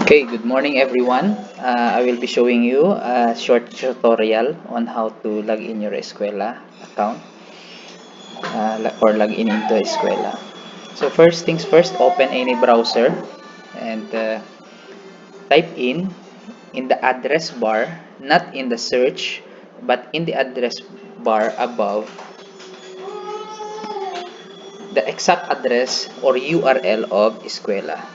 Okay, good morning everyone. I will be showing you a short tutorial on how to log in your Eskuela account or log in into Eskuela. So first things first, open any browser and type in the address bar, not in the search, but in the address bar above, the exact address or URL of Eskuela.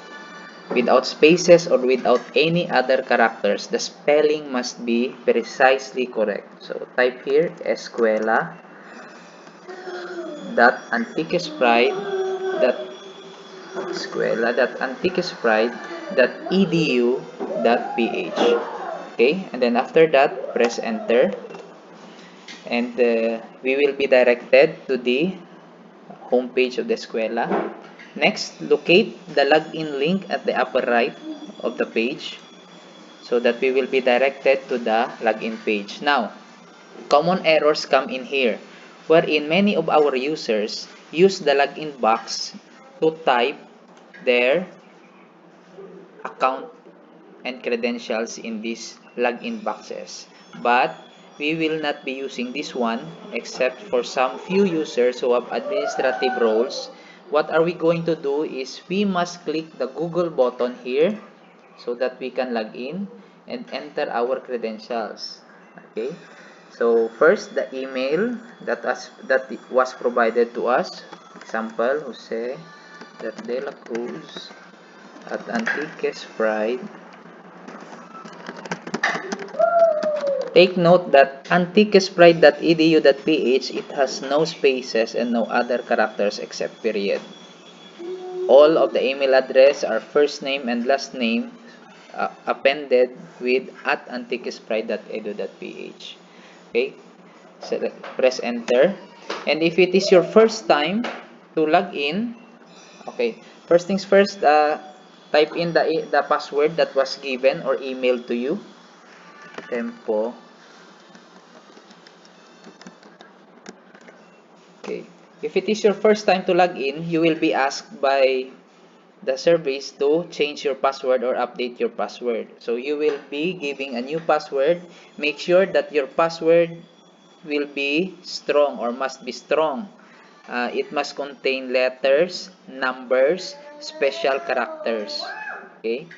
Without spaces or without any other characters, the spelling must be precisely correct. So type here eskuela.antiquespride.edu.ph. Okay, and then after that, press enter, and we will be directed to the homepage of the escuela. Next, locate the login link at the upper right of the page so that we will be directed to the login page. Now, common errors come in here, wherein many of our users use the login box to type their account and credentials in these login boxes. But we will not be using this one except for some few users who have administrative roles. What are we going to do is we must click the Google button here so that we can log in and enter our credentials. Okay, so first the email that was provided to us, example jose.delacruz@antiquespride. Take note that antiquespride.edu.ph, it has no spaces and no other characters except period. All of the email address are first name and last name appended with @antiquespride.edu.ph. Okay, so press enter. And if it is your first time to log in, okay, first things first, type in the password that was given or emailed to you. Tempo. Okay. If it is your first time to log in, you will be asked by the service to change your password or update your password. So you will be giving a new password. Make sure that your password will be strong or must be strong. It must contain letters, numbers, special characters. Okay.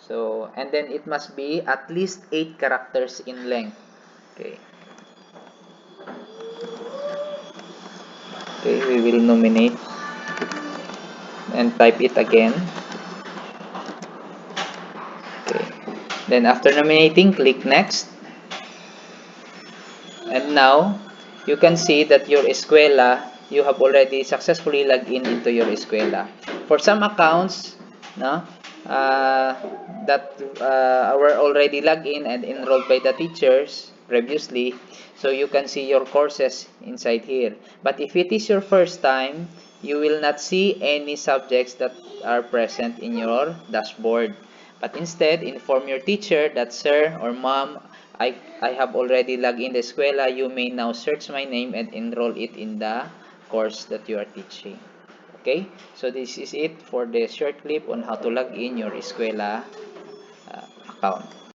So, and then it must be at least 8 characters in length. Okay. Okay, we will nominate and type it again. Okay. Then after nominating, click next. And now, you can see that your escuela, you have already successfully logged in into your escuela. For some accounts, no, that were already logged in and enrolled by the teachers previously, so you can see your courses inside here. But if it is your first time, you will not see any subjects that are present in your dashboard. But instead, inform your teacher that, sir or mom, I have already logged in the escuela. You may now search my name and enroll it in the course that you are teaching. Okay, so this is it for the short clip on how to log in your escuela account.